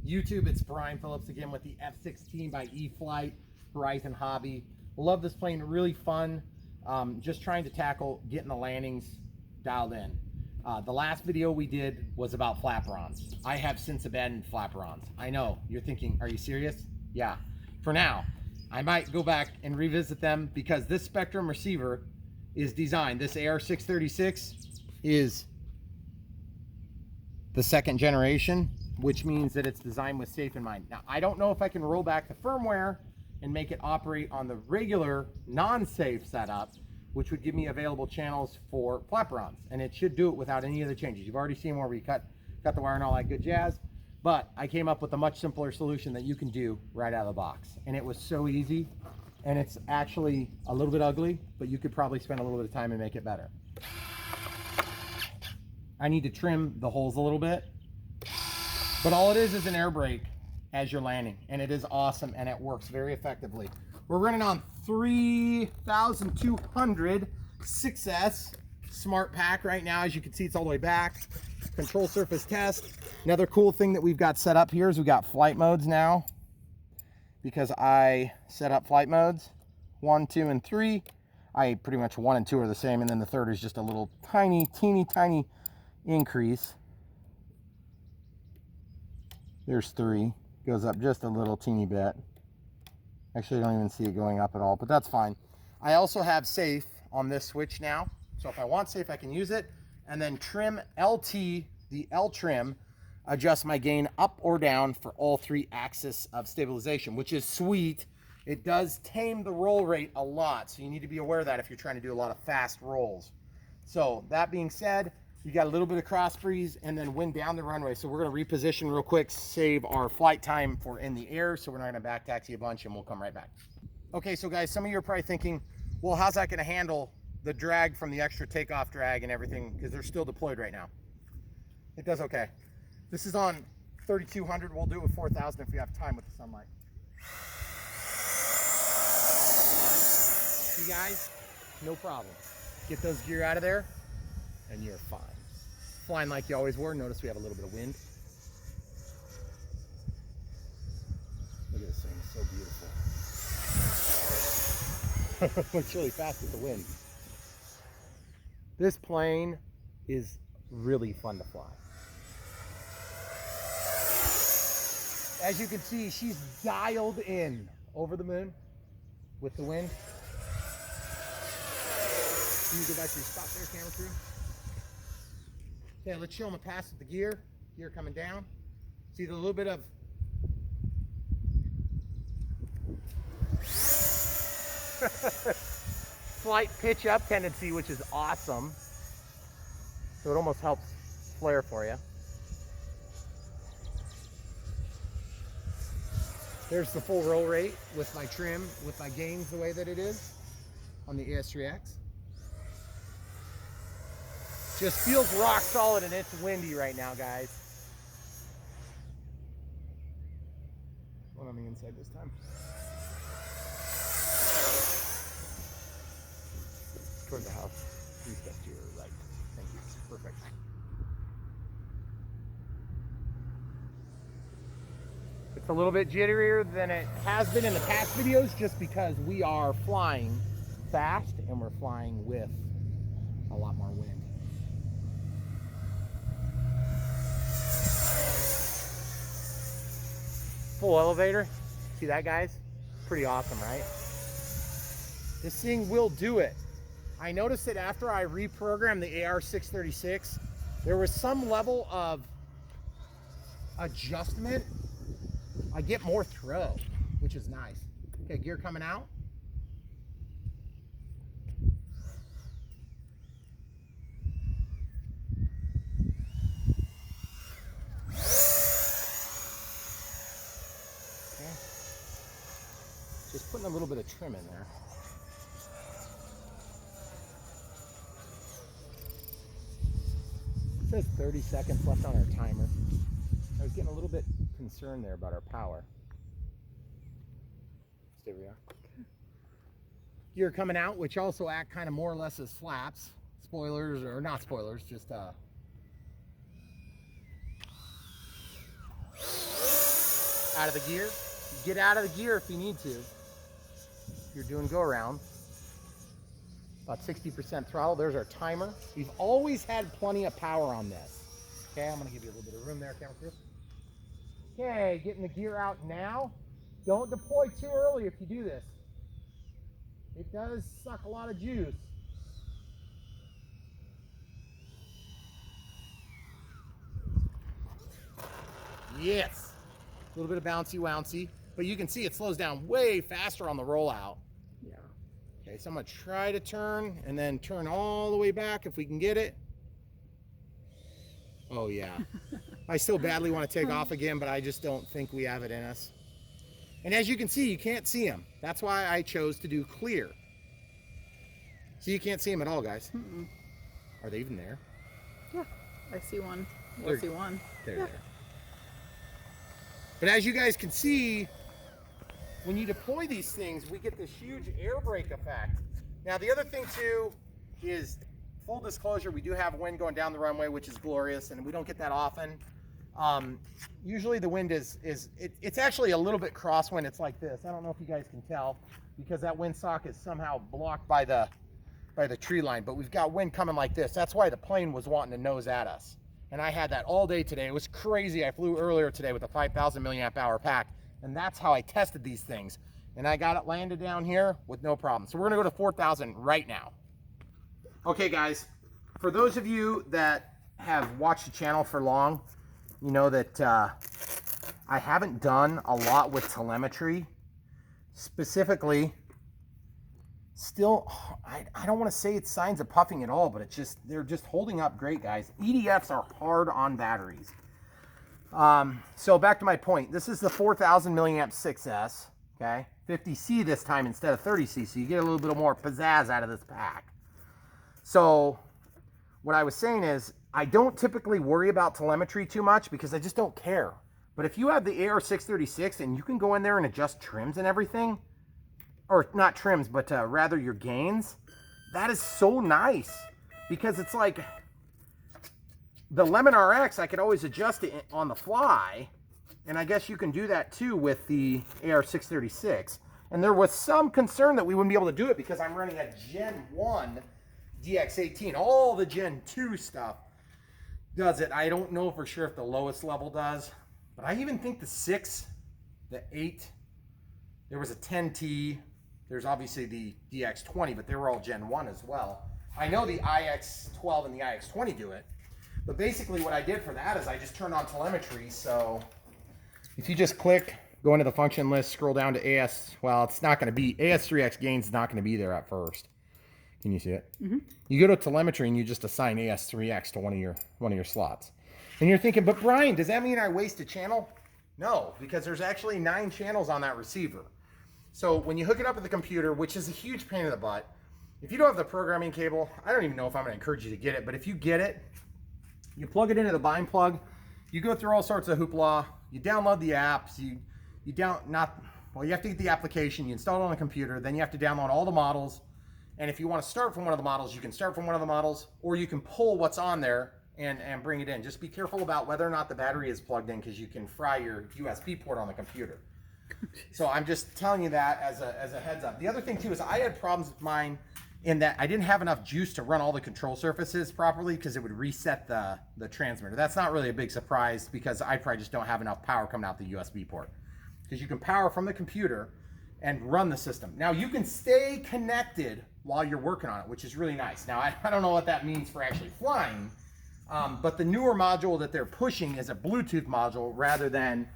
YouTube, it's Brian Phillips again with the F-16 by E-flite, Horizon Hobby. Love this plane, really fun. Just trying to tackle getting the landings dialed in. The last video we did was about flaperons. I have since abandoned flaperons. I know, you're thinking, are you serious? Yeah, for now. I might go back and revisit them because this Spectrum receiver is designed, this AR636 is the second generation, which means that it's designed with safe in mind. Now, I don't know if I can roll back the firmware and make it operate on the regular non-safe setup, which would give me available channels for flaperons, and it should do it without any other changes. You've already seen where we cut the wire and all that good jazz, but I came up with a much simpler solution that you can do right out of the box, and it was so easy, and it's actually a little bit ugly, but you could probably spend a little bit of time and make it better. I need to trim the holes a little bit, but all it is an air brake as you're landing, and it is awesome, and it works very effectively. We're running on 3200 6S Smart Pack right now. As you can see, it's all the way back. Control surface test. Another cool thing that we've got set up here is we've got flight modes now, because I set up flight modes 1, 2, and 3. I pretty much 1 and 2 are the same, and then the third is just a little tiny, teeny tiny increase. There's 3. Goes up just a little teeny bit. Actually, I don't even see it going up at all, but that's fine. I also have safe on this switch now, so if I want safe, I can use it. And then trim LT, the L trim, adjust my gain up or down for all 3 axes of stabilization, which is sweet. It does tame the roll rate a lot, so you need to be aware of that if you're trying to do a lot of fast rolls. So that being said, you got a little bit of cross breeze and then wind down the runway. So we're going to reposition real quick, save our flight time for in the air, so we're not going to back taxi a bunch, and we'll come right back. Okay, so guys, some of you are probably thinking, well, how's that going to handle the drag from the extra takeoff drag and everything, because they're still deployed right now? It does okay. This is on 3200. We'll do it with 4000 if you have time with the sunlight. See guys, no problem. Get those gear out of there and you're fine. Flying like you always were. Notice we have a little bit of wind. Look at this thing, it's so beautiful. It's really fast with the wind. This plane is really fun to fly. As you can see, she's dialed in over the moon with the wind. Can you go back to your spot there, camera crew? Okay, let's show them a pass with the gear. Gear coming down. See the little bit of slight pitch up tendency, which is awesome. So it almost helps flare for you. There's the full roll rate with my trim, with my gains the way that it is on the AS3X. Just feels rock solid, and it's windy right now, guys. One on the inside this time. Toward the house. Please step to your right. Thank you. Perfect. It's a little bit jitterier than it has been in the past videos, just because we are flying fast and we're flying with a lot more wind. Full elevator. See that, guys? Pretty awesome, right? This thing will do it. I noticed that after I reprogrammed the AR636, there was some level of adjustment. I get more throw, which is nice. Okay, gear coming out. Okay. Just putting a little bit of trim in there. It says 30 seconds left on our timer. I was getting a little bit concerned there about our power. Stay where we are. Gear coming out, which also act kind of more or less as flaps. Spoilers, or not spoilers, just out of the gear. Get out of the gear if you need to. You're doing go around. About 60% throttle. There's our timer. We've always had plenty of power on this. Okay, I'm gonna give you a little bit of room there, camera crew. Okay, getting the gear out now. Don't deploy too early if you do this. It does suck a lot of juice. Yes, a little bit of bouncy wouncy, but you can see it slows down way faster on the rollout. Yeah. Okay, so I'm gonna try to turn and then turn all the way back if we can get it. Oh yeah. I still badly want to take off again, but I just don't think we have it in us. And as you can see, you can't see them. That's why I chose to do clear. So you can't see them at all, guys. Mm-mm. Are they even there? Yeah, I see one. We'll see one. They're yeah. there. But as you guys can see, when you deploy these things, we get this huge air brake effect. Now, the other thing too is, full disclosure, we do have wind going down the runway, which is glorious, and we don't get that often. Usually the wind it's actually a little bit crosswind. It's like this. I don't know if you guys can tell because that windsock is somehow blocked by the tree line, but we've got wind coming like this. That's why the plane was wanting to nose at us. And I had that all day today. It was crazy. I flew earlier today with a 5,000 milliamp hour pack, and that's how I tested these things. And I got it landed down here with no problem. So we're gonna go to 4,000 right now. Okay guys, for those of you that have watched the channel for long, you know that I haven't done a lot with telemetry. Specifically, still, I don't want to say it's signs of puffing at all, but it's just, they're just holding up great, guys. EDFs are hard on batteries. So back to my point, this is the 4,000 milliamp 6S, okay? 50C this time instead of 30C, so you get a little bit more pizzazz out of this pack. So what I was saying is, I don't typically worry about telemetry too much because I just don't care. But if you have the AR636 and you can go in there and adjust trims and everything, or not trims, but rather your gains, that is so nice because it's like the Lemon RX, I could always adjust it on the fly, and I guess you can do that too with the AR636. And there was some concern that we wouldn't be able to do it because I'm running a Gen 1 DX18. All the Gen 2 stuff does it. I don't know for sure if the lowest level does, but I even think the 6, the 8, there was a 10T, there's obviously the DX20, but they were all Gen 1 as well. I know the IX12 and the IX20 do it, but basically what I did for that is I just turned on telemetry. So if you just click, go into the function list, scroll down to AS, well, it's not going to be, AS3X gains is not going to be there at first. Can you see it? Mm-hmm. You go to telemetry and you just assign AS3X to one of your slots. And you're thinking, but Brian, does that mean I waste a channel? No, because there's actually 9 channels on that receiver. So when you hook it up with the computer, which is a huge pain in the butt, if you don't have the programming cable, I don't even know if I'm going to encourage you to get it, but if you get it, you plug it into the bind plug, you go through all sorts of hoopla, you download the apps, you have to get the application, you install it on the computer, then you have to download all the models, and if you want to start from one of the models, you can start from one of the models, or you can pull what's on there and bring it in. Just be careful about whether or not the battery is plugged in because you can fry your USB port on the computer. So I'm just telling you that as a heads up. The other thing too is I had problems with mine in that I didn't have enough juice to run all the control surfaces properly because it would reset the transmitter. That's not really a big surprise because I probably just don't have enough power coming out the USB port. Because you can power from the computer and run the system. Now you can stay connected while you're working on it, which is really nice. Now I don't know what that means for actually flying, but the newer module that they're pushing is a Bluetooth module rather than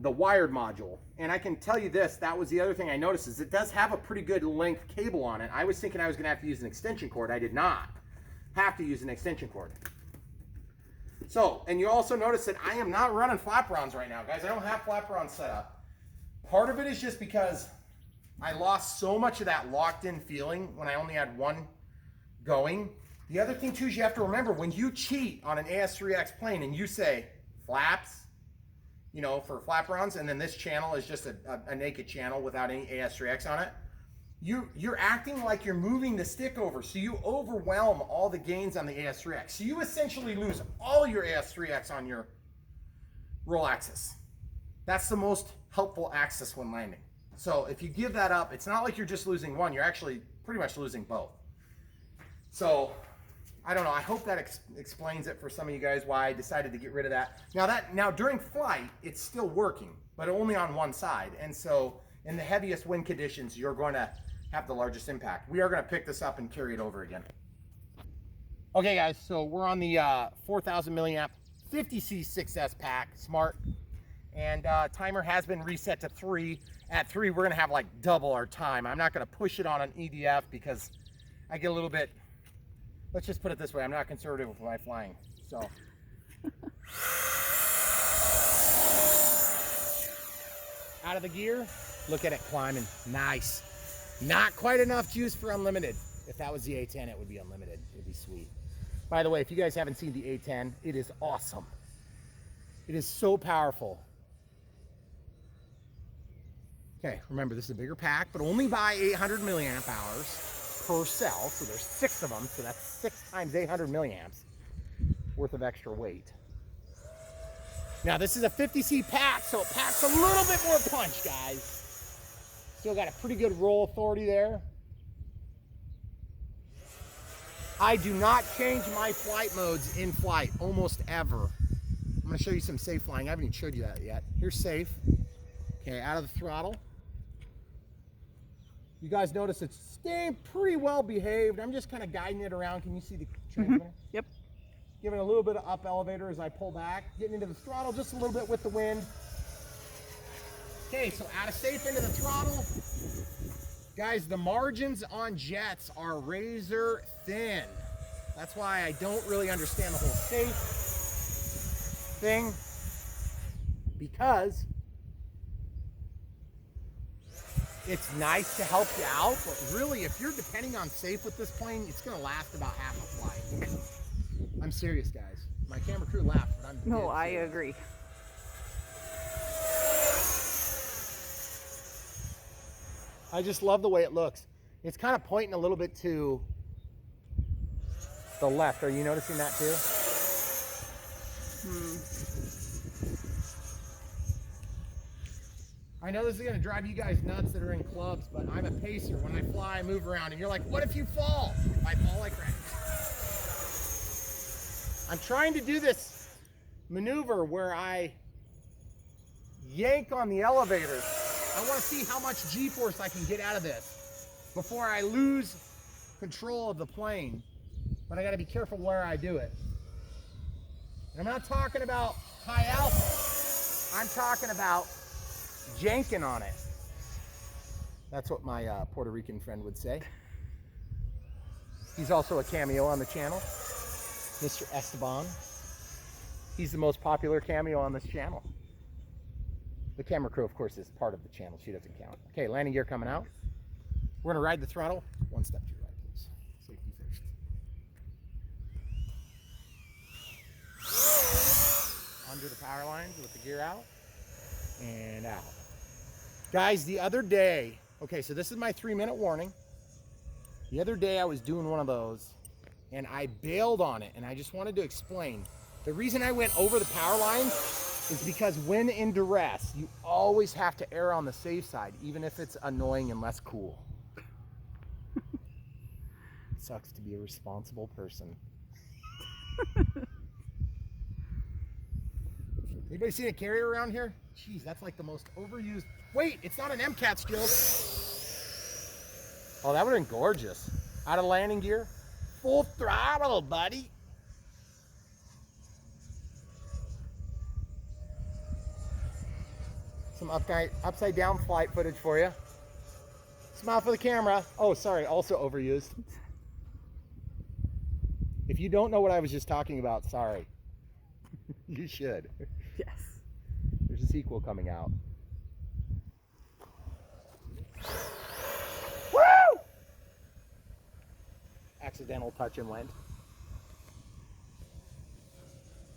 the wired module. And I can tell you this, that was the other thing I noticed, is it does have a pretty good length cable on it. I was thinking I was gonna have to use an extension cord. I did not have to use an extension cord. So, and you also notice that I am not running flaperons right now, guys. I don't have flaperons set up. Part of it is just because I lost so much of that locked in feeling when I only had one going. The other thing too is you have to remember when you cheat on an AS3X plane and you say flaps, you know, for flaperons, and then this channel is just a naked channel without any AS3X on it, you're acting like you're moving the stick over, so you overwhelm all the gains on the AS3X. So you essentially lose all your AS3X on your roll axis. That's the most helpful axis when landing. So if you give that up, it's not like you're just losing one, you're actually pretty much losing both. So I don't know, I hope that explains it for some of you guys why I decided to get rid of that. Now during flight, it's still working, but only on one side. And so in the heaviest wind conditions, you're going to have the largest impact. We are going to pick this up and carry it over again. Okay guys, so we're on the 4,000 milliamp 50C6S pack, smart. And timer has been reset to 3. At 3, we're gonna have like double our time. I'm not gonna push it on an EDF because I get a little bit, let's just put it this way, I'm not conservative with my flying, so. Out of the gear, look at it climbing, nice. Not quite enough juice for unlimited. If that was the A10, it would be unlimited, it'd be sweet. By the way, if you guys haven't seen the A10, it is awesome. It is so powerful. Okay, remember this is a bigger pack, but only by 800 milliamp hours per cell. So there's 6 of them, so that's 6 times 800 milliamps worth of extra weight. Now this is a 50C pack, so it packs a little bit more punch, guys. Still got a pretty good roll authority there. I do not change my flight modes in flight, almost ever. I'm gonna show you some safe flying. I haven't even showed you that yet. Here's safe. Okay, out of the throttle. You guys notice it's staying pretty well behaved. I'm just kind of guiding it around. Can you see the transmitter? Yep. Giving a little bit of up elevator as I pull back. Getting into the throttle just a little bit with the wind. Okay, so out of safe into the throttle. Guys, the margins on jets are razor thin. That's why I don't really understand the whole safe thing. Because it's nice to help you out, but really, if you're depending on safe with this plane, it's gonna last about half a flight. I'm serious, guys. My camera crew laughed, but I'm No, I agree. I just love the way it looks. It's kind of pointing a little bit to the left. Are you noticing that too? I know this is going to drive you guys nuts that are in clubs, but I'm a pacer. When I fly, I move around, and you're like, what if you fall? If I fall, I crash. I'm trying to do this maneuver where I yank on the elevator. I want to see how much G-force I can get out of this before I lose control of the plane. But I got to be careful where I do it. And I'm not talking about high alpha. I'm talking about janking on it. That's what my Puerto Rican friend would say. He's also a cameo on the channel, Mr. Esteban. He's the most popular cameo on this channel. The camera crew, of course, is part of the channel. She doesn't count. Okay, landing gear coming out. We're gonna ride the throttle. One step to your right, please. Safety first. Under the power lines with the gear out and out. Guys, the other day, okay, so this is my 3-minute warning. The other day I was doing one of those and I bailed on it, and I just wanted to explain. The reason I went over the power lines is because when in duress, you always have to err on the safe side, even if it's annoying and less cool. It sucks to be a responsible person. Anybody seen a carrier around here? Jeez, that's like the most overused. Wait, it's not an MCAT's joke. Oh, that would have been gorgeous. Out of landing gear. Full throttle, buddy. Some upside down flight footage for you. Smile for the camera. Oh, sorry, also overused. If you don't know what I was just talking about, sorry. You should. Yes. There's a sequel coming out. Woo! Accidental touch and went.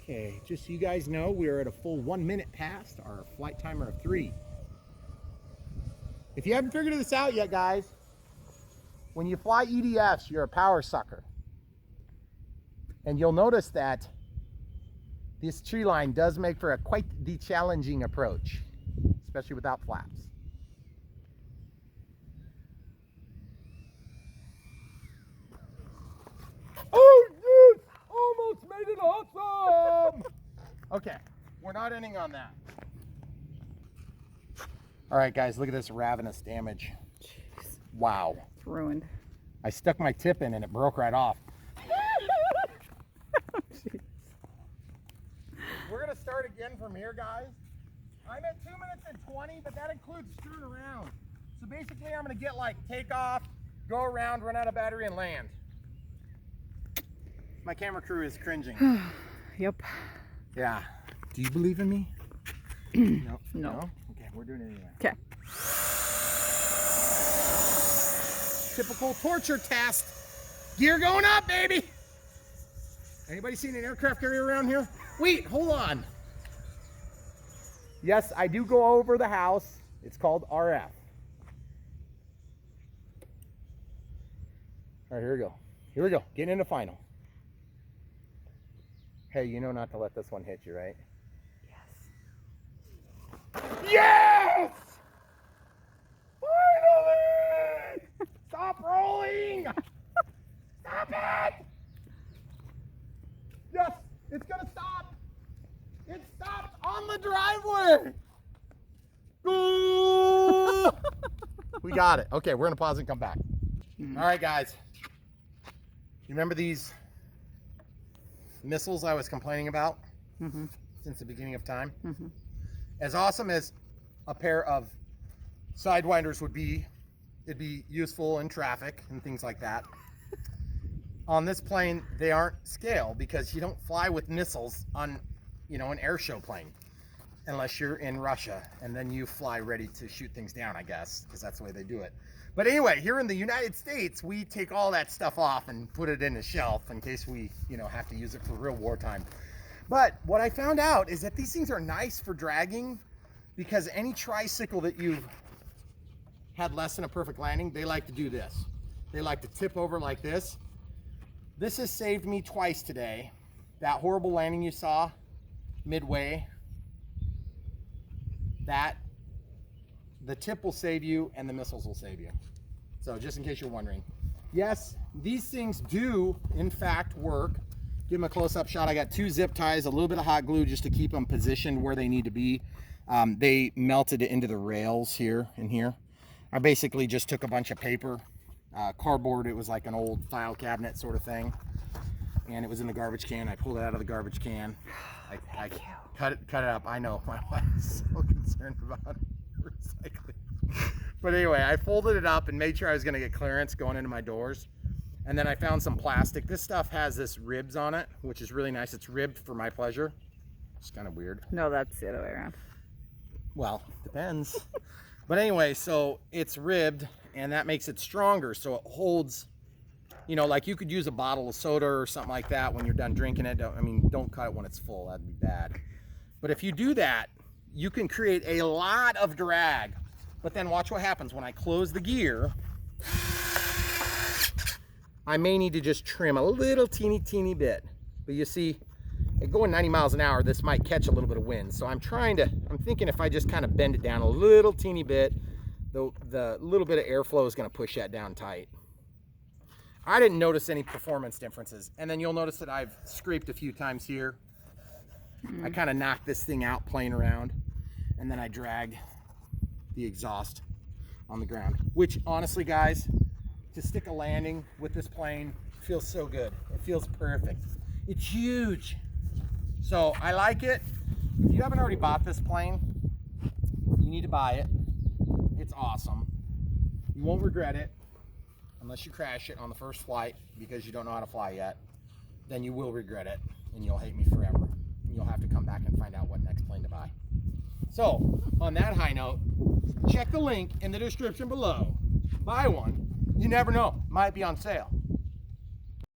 Okay, just so you guys know, we're at a full 1 minute past our flight timer of 3. If you haven't figured this out yet, guys, when you fly EDFs, you're a power sucker. And you'll notice that this tree line does make for quite the challenging approach. especially without flaps. Oh, dude! Almost made it awesome! Okay, we're not ending on that. All right, guys, look at this ravenous damage. Jeez. Wow. It's ruined. I stuck my tip in and it broke right off. Jeez. We're gonna start again from here, guys. I'm at 2 minutes and 20, but that includes screwing around. So basically I'm gonna get like take off, go around, run out of battery, and land. My camera crew is cringing. Yep. Yeah. Do you believe in me? No. No. Okay, we're doing it anyway. Okay. Typical torture test. Gear going up, baby. Anybody seen an aircraft carrier around here? Wait, hold on. Yes, I do go over the house. It's called RF. All right, here we go. Here we go. Getting into final. Hey, you know not to let this one hit you, right? Yes. Yes! Finally! Stop rolling! Stop it! Yes, it's gonna stop. It stopped on the driveway. Ooh! We got it. Okay, we're gonna pause and come back. All right, guys. You remember these missiles I was complaining about since the beginning of time? As awesome as a pair of sidewinders would be, it'd be useful in traffic and things like that. On this plane, they aren't scale because you don't fly with missiles on, you know, an air show plane unless you're in Russia, and then you fly ready to shoot things down, I guess, because that's the way they do it. But anyway, here in the United States, we take all that stuff off and put it in a shelf in case we, you know, have to use it for real wartime. But what I found out is that these things are nice for dragging because any tricycle that you've had less than a perfect landing, they like to do this. They like to tip over like this. This has saved me twice today. That horrible landing you saw midway, the tip will save you and the missiles will save you. So just in case you're wondering. Yes, these things do in fact work. Give them a close-up shot. I got 2 zip ties, a little bit of hot glue just to keep them positioned where they need to be. They melted it into the rails here and here. I basically just took a bunch of paper, cardboard. It was like an old file cabinet sort of thing, and it was in the garbage can. I pulled it out of the garbage can. I cut it up. I know my wife's so concerned about recycling, but anyway, I folded it up and made sure I was going to get clearance going into my doors. And then I found some plastic. This stuff has this ribs on it, which is really nice. It's ribbed for my pleasure. It's kind of weird. No, that's the other way around. Well, depends. But anyway, so it's ribbed, and that makes it stronger. So it holds, you know, like you could use a bottle of soda or something like that when you're done drinking it. Don't cut it when it's full. That'd be bad. But if you do that, you can create a lot of drag. But then watch what happens when I close the gear. I may need to just trim a little teeny bit, but you see, going 90 miles an hour, this might catch a little bit of wind. So I'm thinking if I just kind of bend it down a little teeny bit, the little bit of airflow is going to push that down tight. I didn't notice any performance differences. And then you'll notice that I've scraped a few times here. I kind of knocked this thing out playing around, and then I drag the exhaust on the ground, which honestly, guys, to stick a landing with this plane feels so good. It feels perfect. It's huge. So I like it. If you haven't already bought this plane, you need to buy it. It's awesome. You won't regret it unless you crash it on the first flight because you don't know how to fly yet. Then you will regret it and you'll hate me forever. And you'll have to come back and find out what next plane to buy. So on that high note, check the link in the description below. Buy one. You never know, might be on sale.